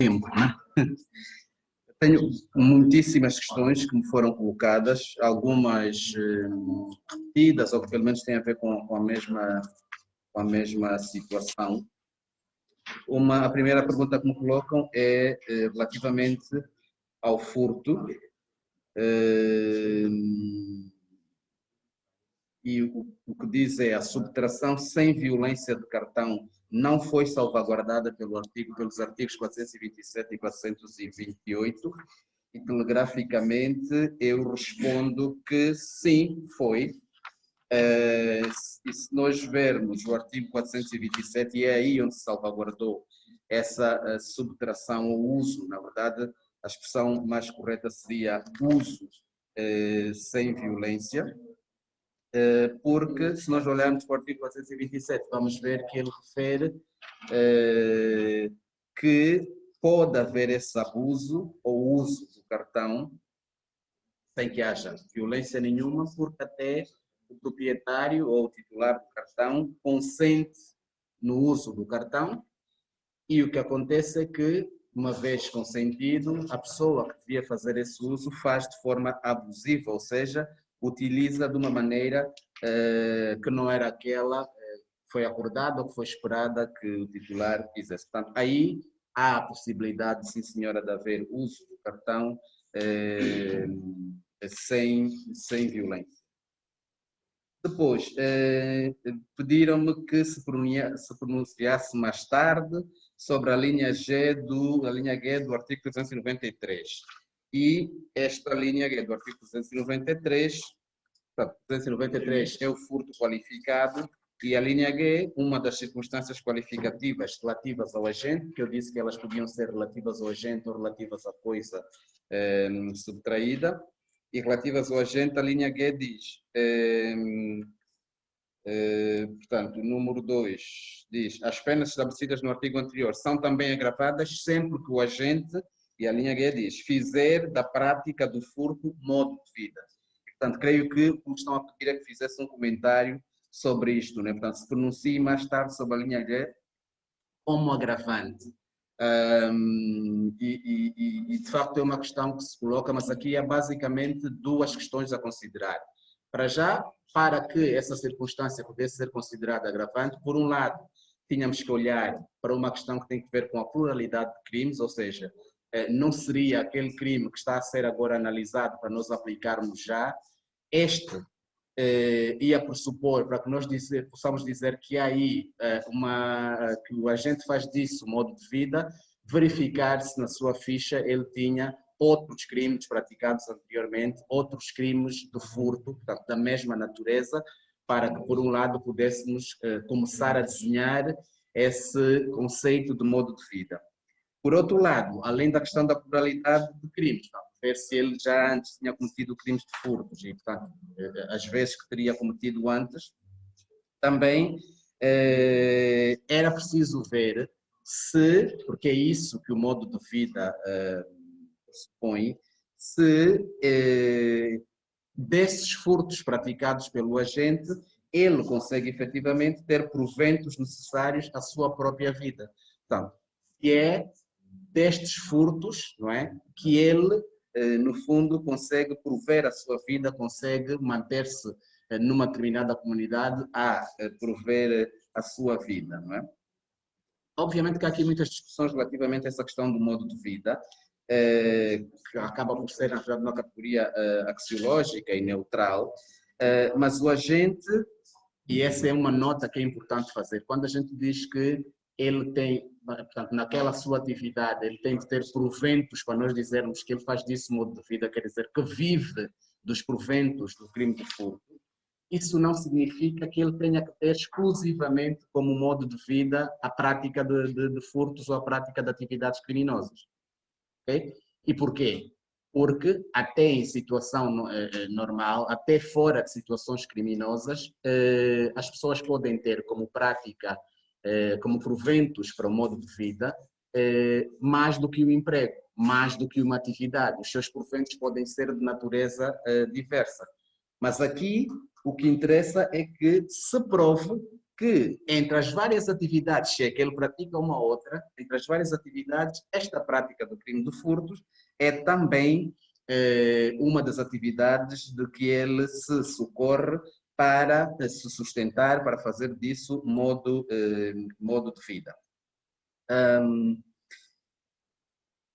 tempo, né? Tenho muitíssimas questões que me foram colocadas, algumas repetidas, ou que pelo menos têm a ver com a mesma situação. A primeira pergunta que me colocam é relativamente ao furto e o que diz é a subtração sem violência de cartão não foi salvaguardada pelos artigos 427 e 428 e telegraficamente eu respondo que sim, foi. E se nós vermos o artigo 427, e é aí onde se salvaguardou essa subtração ou uso, na verdade, a expressão mais correta seria uso sem violência, porque se nós olharmos para o artigo 427, vamos ver que ele refere que pode haver esse abuso ou uso do cartão sem que haja violência nenhuma, porque até o proprietário ou o titular do cartão consente no uso do cartão e o que acontece é que, uma vez consentido, a pessoa que devia fazer esse uso faz de forma abusiva, ou seja, utiliza de uma maneira que não era aquela que foi acordada ou que foi esperada que o titular fizesse. Portanto, aí há a possibilidade, sim senhora, de haver uso do cartão sem violência. Depois, pediram-me que se pronunciasse mais tarde sobre a linha G do artigo 393. E esta linha G do artigo 393, portanto, 393 é o furto qualificado e a linha G, uma das circunstâncias qualificativas relativas ao agente, que eu disse que elas podiam ser relativas ao agente ou relativas à coisa subtraída, e relativas ao agente, a linha G diz, portanto, o número 2 diz, as penas estabelecidas no artigo anterior são também agravadas sempre que o agente, e a linha G diz, fizer da prática do furto modo de vida. Portanto, creio que o que estão a pedir é que fizesse um comentário sobre isto, né? Portanto, se pronuncie mais tarde sobre a linha G como agravante. E de facto é uma questão que se coloca, mas aqui é basicamente duas questões a considerar. Para já, para que essa circunstância pudesse ser considerada agravante, por um lado, tínhamos que olhar para uma questão que tem que ver com a pluralidade de crimes, ou seja, não seria aquele crime que está a ser agora analisado para nós aplicarmos já, este ia pressupor, para que nós possamos dizer que há aí que o agente faz disso modo de vida, verificar se na sua ficha ele tinha outros crimes praticados anteriormente, outros crimes de furto, portanto, da mesma natureza, para que, por um lado, pudéssemos começar a desenhar esse conceito de modo de vida. Por outro lado, além da questão da pluralidade de crimes, ver se ele já antes tinha cometido crimes de furtos e, portanto, as vezes que teria cometido antes, também era preciso ver se, porque é isso que o modo de vida supõe, se desses furtos praticados pelo agente, ele consegue efetivamente ter proventos necessários à sua própria vida. Portanto, que é destes furtos, não é, que ele no fundo consegue prover a sua vida, consegue manter-se numa determinada comunidade a prover a sua vida, não é? Obviamente que há aqui muitas discussões relativamente a essa questão do modo de vida, que acaba por ser, na verdade, uma categoria axiológica e neutral, mas o agente, e essa é uma nota que é importante fazer, quando a gente diz que ele tem, portanto, naquela sua atividade, ele tem de ter proventos, para nós dizermos que ele faz disso modo de vida, quer dizer que vive dos proventos do crime de furto, isso não significa que ele tenha que ter exclusivamente como modo de vida a prática de furtos ou a prática de atividades criminosas. Okay? E porquê? Porque até em situação normal, até fora de situações criminosas, as pessoas podem ter como prática, como proventos para o modo de vida, mais do que o emprego, mais do que uma atividade. Os seus proventos podem ser de natureza diversa. Mas aqui o que interessa é que se prove que entre as várias atividades, se é que ele pratica uma outra, entre as várias atividades, esta prática do crime de furtos é também uma das atividades de que ele se socorre para se sustentar, para fazer disso modo de vida.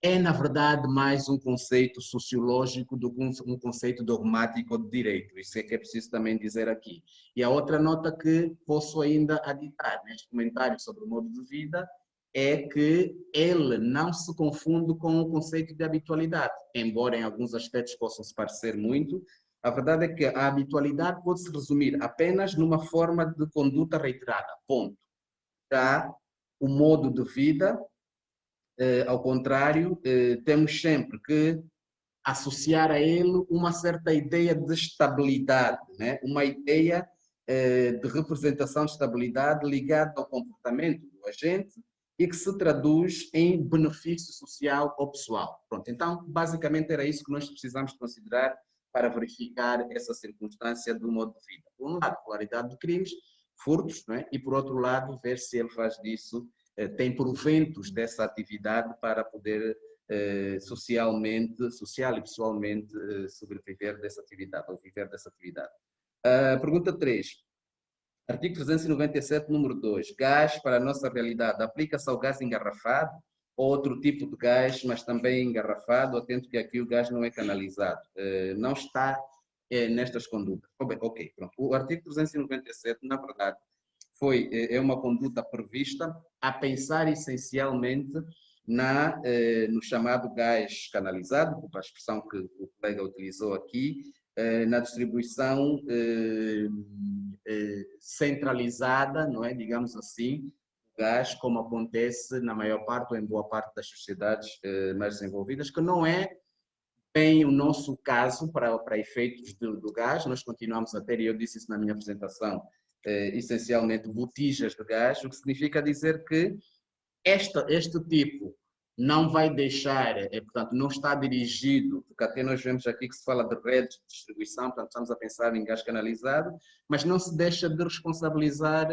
É, na verdade, mais um conceito sociológico do que um conceito dogmático de direito. Isso é que é preciso também dizer aqui. E a outra nota que posso ainda aditar neste comentário sobre o modo de vida é que ele não se confunde com o conceito de habitualidade, embora em alguns aspectos possam se parecer muito. A verdade é que a habitualidade pode se resumir apenas numa forma de conduta reiterada, ponto. Já o modo de vida, ao contrário, temos sempre que associar a ele uma certa ideia de estabilidade, né? Uma ideia de representação de estabilidade ligada ao comportamento do agente e que se traduz em benefício social ou pessoal. Pronto, então, basicamente era isso que nós precisamos considerar para verificar essa circunstância do modo de vida. Por um lado, polaridade de crimes, furtos, não é? E por outro lado, ver se ele faz disso, tem proventos dessa atividade para poder socialmente, social e pessoalmente sobreviver dessa atividade, ou viver dessa atividade. Pergunta 3. Artigo 397, número 2. Gás para a nossa realidade aplica-se ao gás engarrafado ou outro tipo de gás, mas também engarrafado, atento que aqui o gás não é canalizado. Não está nestas condutas. Ok, pronto. O artigo 397, na verdade, é uma conduta prevista a pensar essencialmente no chamado gás canalizado, a expressão que o colega utilizou aqui, na distribuição centralizada, não é, digamos assim, gás, como acontece na maior parte ou em boa parte das sociedades mais desenvolvidas, que não é bem o nosso caso para efeitos do gás. Nós continuamos a ter, e eu disse isso na minha apresentação, essencialmente botijas de gás, o que significa dizer que este tipo não vai deixar, portanto, não está dirigido, porque até nós vemos aqui que se fala de redes de distribuição, portanto, estamos a pensar em gás canalizado, mas não se deixa de responsabilizar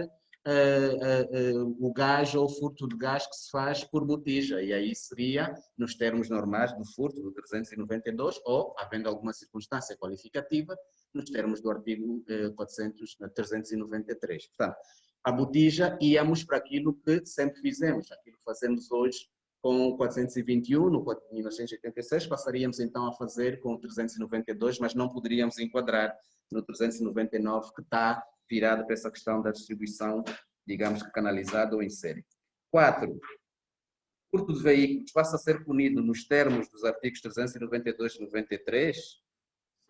o gás ou o furto de gás que se faz por botija, e aí seria, nos termos normais do furto do 392, ou, havendo alguma circunstância qualificativa, nos termos do artigo 393. Portanto, a botija, íamos para aquilo que sempre fizemos, aquilo que fazemos hoje com o 421, no 1986, passaríamos então a fazer com o 392, mas não poderíamos enquadrar no 399, que está virado para essa questão da distribuição, digamos que canalizada ou em série. 4. Furto de veículos passa a ser punido nos termos dos artigos 392 e 93,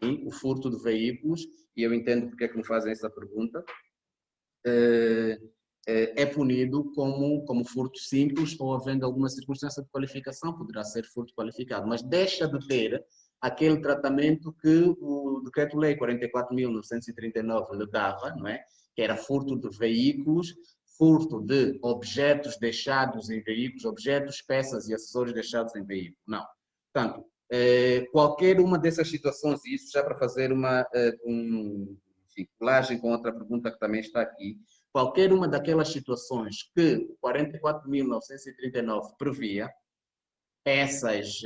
sim, o furto de veículos, e eu entendo porque é que me fazem essa pergunta, é punido como furto simples ou havendo alguma circunstância de qualificação, poderá ser furto qualificado, mas deixa de ter aquele tratamento que o Decreto-Lei 44.939 lhe dava, não é? Que era furto de veículos, furto de objetos deixados em veículos, objetos, peças e acessórios deixados em veículos. Não. Portanto, qualquer uma dessas situações, e isso já para fazer uma colagem com outra pergunta que também está aqui, qualquer uma daquelas situações que o 44.939 previa, peças,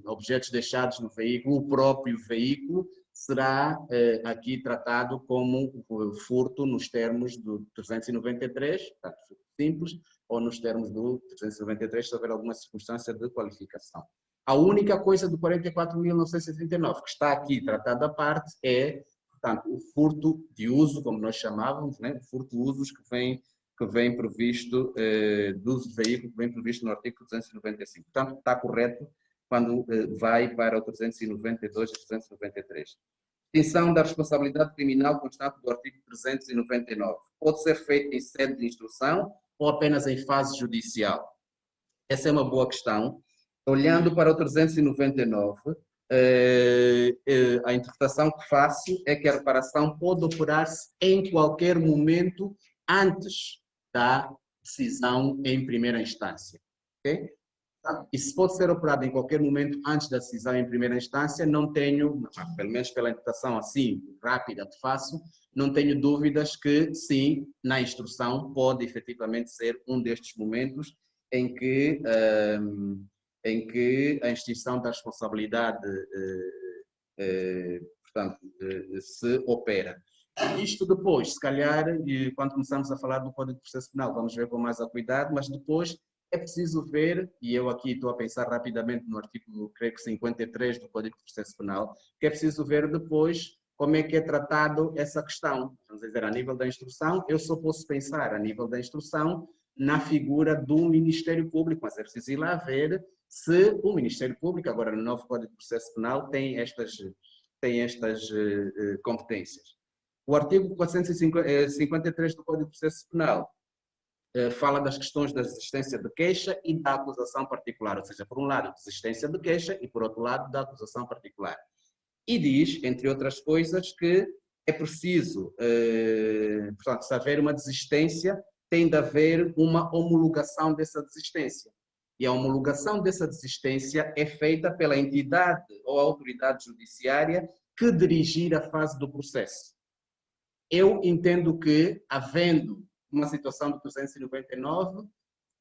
objetos deixados no veículo, o próprio veículo, será aqui tratado como furto nos termos do 393, portanto, furto simples, ou nos termos do 393, se houver alguma circunstância de qualificação. A única coisa do 44.939 que está aqui tratado à parte é, portanto, o furto de uso, como nós chamávamos, né? O furto de usos que vem previsto do uso de veículo, que vem previsto no artigo 295. Portanto, está correto quando vai para o 392 e 393. Extinção da responsabilidade criminal constante do artigo 399. Pode ser feita em sede de instrução ou apenas em fase judicial? Essa é uma boa questão. Olhando para o 399, a interpretação que faço é que a reparação pode operar-se em qualquer momento antes da decisão em primeira instância. Okay? Isso pode ser operado em qualquer momento antes da decisão em primeira instância, não tenho, pelo menos pela interpretação assim rápida que faço, não tenho dúvidas que sim, na instrução pode efetivamente ser um destes momentos em que, a extinção da responsabilidade portanto, se opera. Isto depois, se calhar, quando começamos a falar do Código de Processo Penal, vamos ver com mais cuidado, mas depois é preciso ver, e eu aqui estou a pensar rapidamente no artigo, creio que 53 do Código de Processo Penal, que é preciso ver depois como é que é tratado essa questão. Vamos dizer, a nível da instrução, eu só posso pensar a nível da instrução na figura do Ministério Público, mas é preciso ir lá ver se o Ministério Público, agora no novo Código de Processo Penal, tem estas competências. O artigo 453 do Código de Processo Penal fala das questões da desistência de queixa e da acusação particular, ou seja, por um lado, desistência de queixa e, por outro lado, da acusação particular. E diz, entre outras coisas, que é preciso, portanto, se haver uma desistência, tem de haver uma homologação dessa desistência. E a homologação dessa desistência é feita pela entidade ou autoridade judiciária que dirigir a fase do processo. Eu entendo que, havendo uma situação de 299,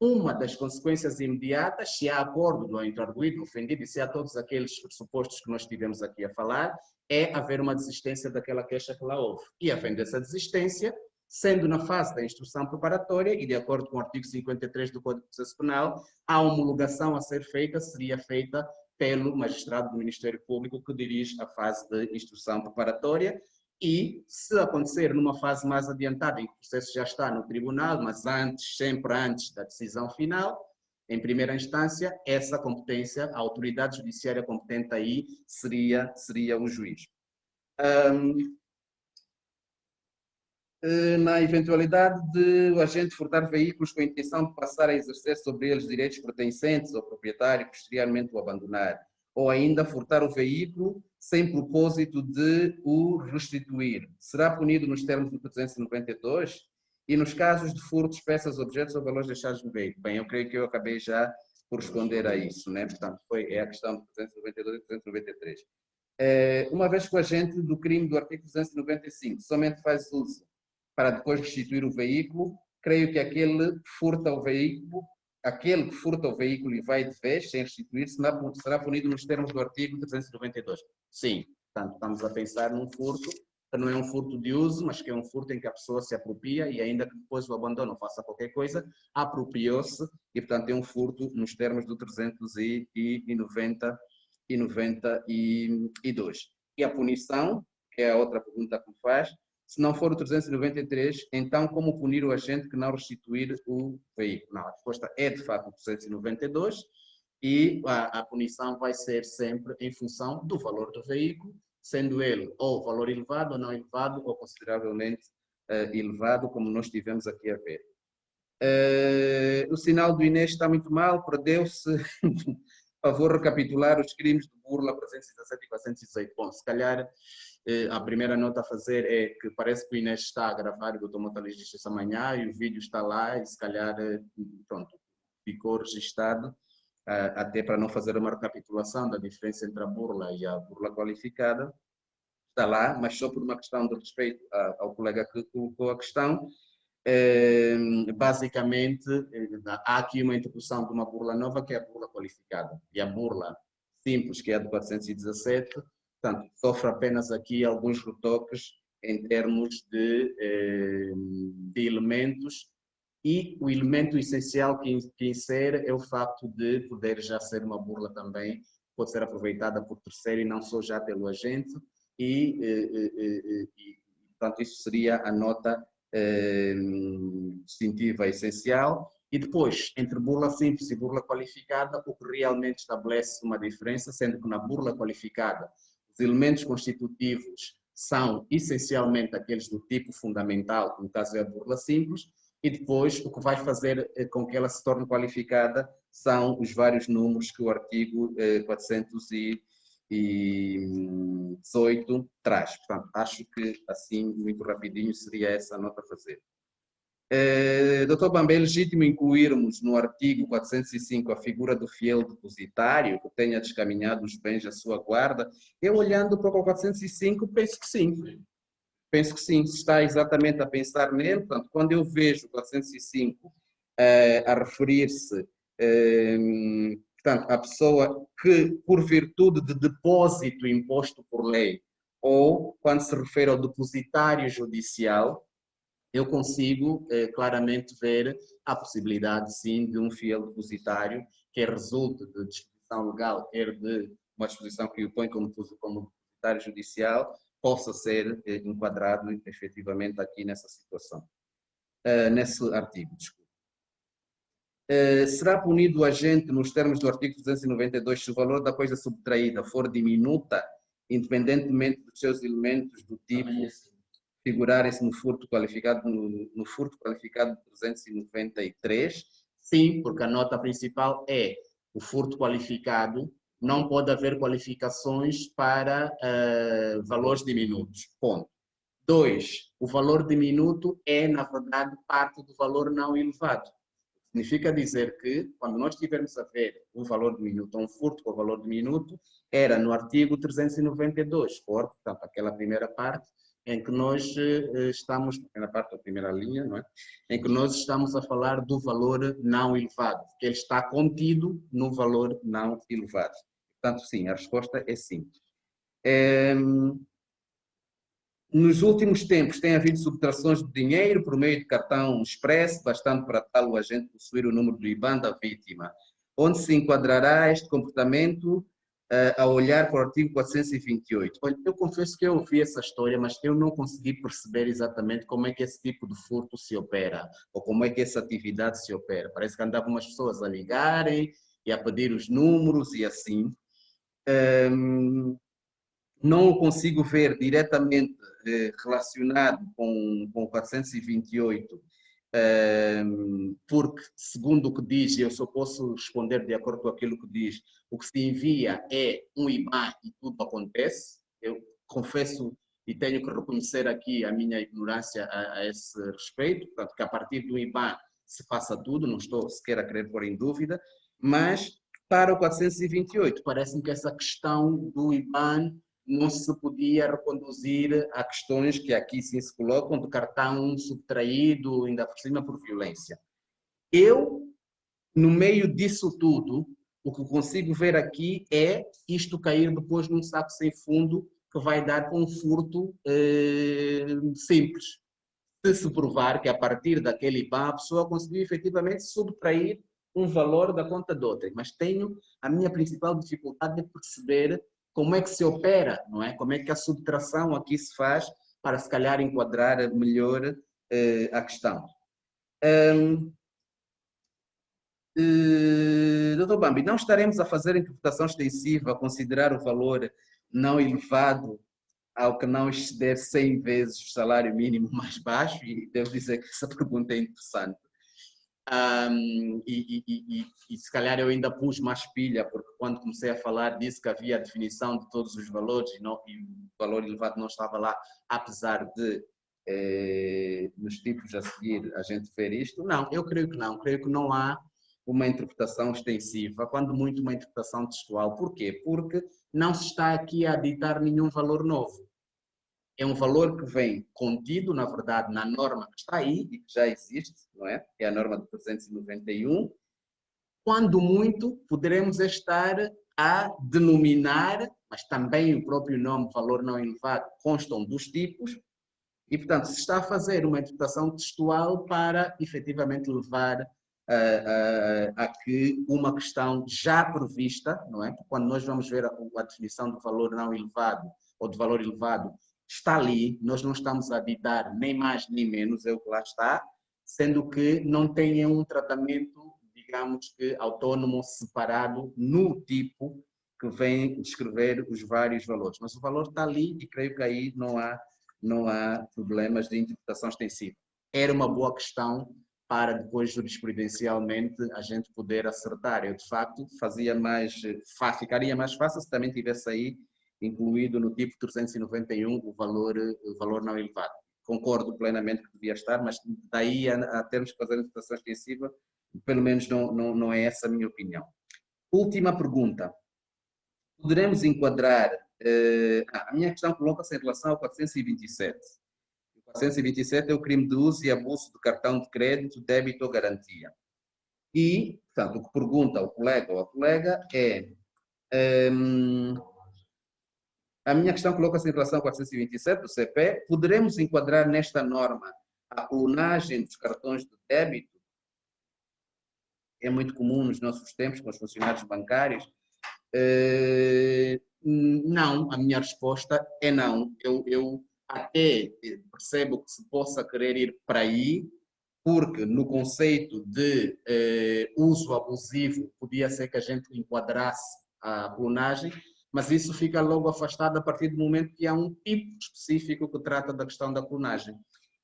uma das consequências imediatas, se há acordo do interarguido, ofendido, e se há todos aqueles pressupostos que nós tivemos aqui a falar, é haver uma desistência daquela queixa que lá houve. E havendo essa desistência, sendo na fase da instrução preparatória, e de acordo com o artigo 53 do Código de Processo Penal, a homologação a ser feita seria feita pelo magistrado do Ministério Público que dirige a fase de instrução preparatória. E, se acontecer numa fase mais adiantada, em que o processo já está no tribunal, mas antes, sempre antes da decisão final, em primeira instância, essa competência, a autoridade judiciária competente aí seria o juiz. Na eventualidade de o agente furtar veículos com a intenção de passar a exercer sobre eles direitos pertencentes ao proprietário, posteriormente o abandonar, ou ainda furtar o veículo sem propósito de o restituir, será punido nos termos do 392? E nos casos de furtos, peças, objetos ou valores deixados no veículo? Bem, eu creio que eu acabei já por responder a isso, né? Portanto, é a questão do 392 e 393. Uma vez que o agente do crime do artigo 295 somente faz uso para depois restituir o veículo, creio que aquele que furta o veículo e vai de vez sem restituir será punido nos termos do artigo 392. Sim, portanto, estamos a pensar num furto que não é um furto de uso, mas que é um furto em que a pessoa se apropria e ainda que depois o abandono ou faça qualquer coisa, apropriou-se e, portanto, é um furto nos termos do 392. E a punição, que é a outra pergunta que me faz, se não for o 393, então como punir o agente que não restituir o veículo? Não, a resposta é de facto o 392 e a punição vai ser sempre em função do valor do veículo, sendo ele ou valor elevado ou não elevado, ou consideravelmente elevado, como nós tivemos aqui a ver. O sinal do Inês está muito mal, perdeu-se. Por favor, recapitular os crimes de burla 317 e 418. Bom, se calhar a primeira nota a fazer é que parece que o Inês está a gravar o Doutor Montalês de Justiça amanhã e o vídeo está lá e se calhar, pronto, ficou registado, até para não fazer uma recapitulação da diferença entre a burla e a burla qualificada. Está lá, mas só por uma questão de respeito ao colega que colocou a questão. Basicamente, há aqui uma introdução de uma burla nova, que é a burla qualificada, e a burla simples, que é a de 417, portanto, sofre apenas aqui alguns retoques em termos de elementos, e o elemento essencial que insere é o facto de poder já ser uma burla também, pode ser aproveitada por terceiro e não só já pelo agente, portanto, isso seria a nota distintiva essencial. E depois, entre burla simples e burla qualificada, o que realmente estabelece uma diferença, sendo que na burla qualificada os elementos constitutivos são essencialmente aqueles do tipo fundamental, no caso é a burla simples, e depois o que vai fazer com que ela se torne qualificada são os vários números que o artigo 418 traz. Portanto, acho que assim, muito rapidinho, seria essa a nota a fazer. Dr. Bamba, é legítimo incluirmos no artigo 405 a figura do fiel depositário que tenha descaminhado os bens à sua guarda? Eu, olhando para o 405, penso que sim. Penso que sim, se está exatamente a pensar nele. Portanto, quando eu vejo o 405 a referir-se, portanto, a pessoa que, por virtude de depósito imposto por lei, ou quando se refere ao depositário judicial, eu consigo claramente ver a possibilidade, sim, de um fiel depositário que resulte de disposição legal, quer de uma disposição que o põe como depositário judicial, possa ser enquadrado efetivamente aqui nessa situação, nesse artigo, desculpa. Será punido o agente nos termos do artigo 292 se o valor da coisa subtraída for diminuta, independentemente dos seus elementos do tipo figurarem-se no furto qualificado no furto qualificado 293? Sim, porque a nota principal é o furto qualificado, não pode haver qualificações para valores diminutos, ponto. 2, o valor diminuto é, na verdade, parte do valor não elevado. Significa dizer que, quando nós estivermos a ver um valor diminuto, um furto com valor diminuto, era no artigo 392, portanto, aquela primeira parte, em que nós estamos, primeira parte da primeira linha, não é? Em que nós estamos a falar do valor não elevado, que ele está contido no valor não elevado. Portanto, sim, a resposta é sim. Nos últimos tempos tem havido subtrações de dinheiro por meio de cartão expresso, bastante para tal o agente possuir o número do IBAN da vítima. Onde se enquadrará este comportamento a olhar para o artigo 428? Olha, eu confesso que eu ouvi essa história, mas eu não consegui perceber exatamente como é que esse tipo de furto se opera, ou como é que essa atividade se opera. Parece que andavam umas pessoas a ligarem e a pedir os números e assim. Não o consigo ver diretamente relacionado com o 428, porque, segundo o que diz, eu só posso responder de acordo com aquilo que diz, o que se envia é um IBAN e tudo acontece. Eu confesso e tenho que reconhecer aqui a minha ignorância a esse respeito, portanto, que a partir do IBAN se passa tudo, não estou sequer a querer pôr em dúvida, mas para o 428, parece-me que essa questão do IBAN não se podia reconduzir a questões que aqui sim se colocam de cartão subtraído, ainda por cima por violência. Eu, no meio disso tudo, o que consigo ver aqui é isto cair depois num saco sem fundo que vai dar com um furto simples. Se provar que a partir daquele IBAN a pessoa conseguiu efetivamente subtrair um valor da conta de outra. Mas a minha principal dificuldade é perceber como é que se opera, não é? Como é que a subtração aqui se faz para se calhar enquadrar melhor a questão. Dr. Bambi, não estaremos a fazer interpretação extensiva, a considerar o valor não elevado ao que não exceder 100 vezes o salário mínimo mais baixo, e devo dizer que essa pergunta é interessante. E se calhar eu ainda pus mais pilha, porque quando comecei a falar disse que havia a definição de todos os valores e o valor elevado não estava lá, apesar de nos tipos a seguir a gente ver isto. Não, eu creio que não há uma interpretação extensiva, quando muito uma interpretação textual. Porquê? Porque não se está aqui a ditar nenhum valor novo. É um valor que vem contido, na verdade, na norma que está aí e que já existe, não é? É a norma de 391. Quando muito, poderemos estar a denominar, mas também o próprio nome, valor não elevado, constam dos tipos, e, portanto, se está a fazer uma interpretação textual para, efetivamente, levar a que uma questão já prevista, não é? Porque quando nós vamos ver a definição de valor não elevado ou de valor elevado, está ali, nós não estamos a ditar nem mais nem menos, é o que lá está, sendo que não tem um tratamento, digamos que autónomo, separado no tipo que vem descrever os vários valores. Mas o valor está ali e creio que aí não há problemas de interpretação extensiva. Era uma boa questão para depois jurisprudencialmente a gente poder acertar. Eu, de facto, ficaria mais fácil se também tivesse aí incluído no tipo 391 o valor não elevado. concordo plenamente que devia estar, mas daí a termos que fazer a interpretação extensiva, pelo menos não é essa a minha opinião. Última pergunta. Poderemos enquadrar... a minha questão coloca-se em relação ao 427. O 427 é o crime de uso e abuso de cartão de crédito, débito ou garantia. E, portanto, o que pergunta o colega ou a colega é... a minha questão coloca-se em relação ao 427 do CP. Poderemos enquadrar nesta norma a clonagem dos cartões de débito? É muito comum nos nossos tempos com os funcionários bancários. Não, a minha resposta é não. Eu até percebo que se possa querer ir para aí, porque no conceito de uso abusivo podia ser que a gente enquadrasse a clonagem, mas isso fica logo afastado a partir do momento que há um tipo específico que trata da questão da clonagem.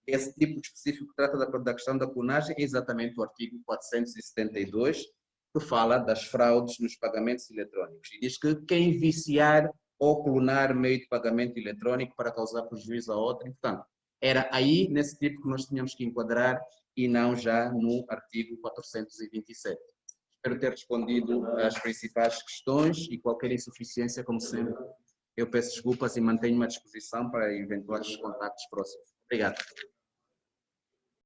Esse tipo específico que trata da questão da clonagem é exatamente o artigo 472, que fala das fraudes nos pagamentos eletrónicos. E diz que quem viciar ou clonar meio de pagamento eletrónico para causar prejuízo a outro, portanto, era aí, nesse tipo, que nós tínhamos que enquadrar e não já no artigo 427. Espero ter respondido às principais questões e qualquer insuficiência, como sempre, eu peço desculpas e mantenho-me à disposição para eventuais contactos próximos. Obrigado.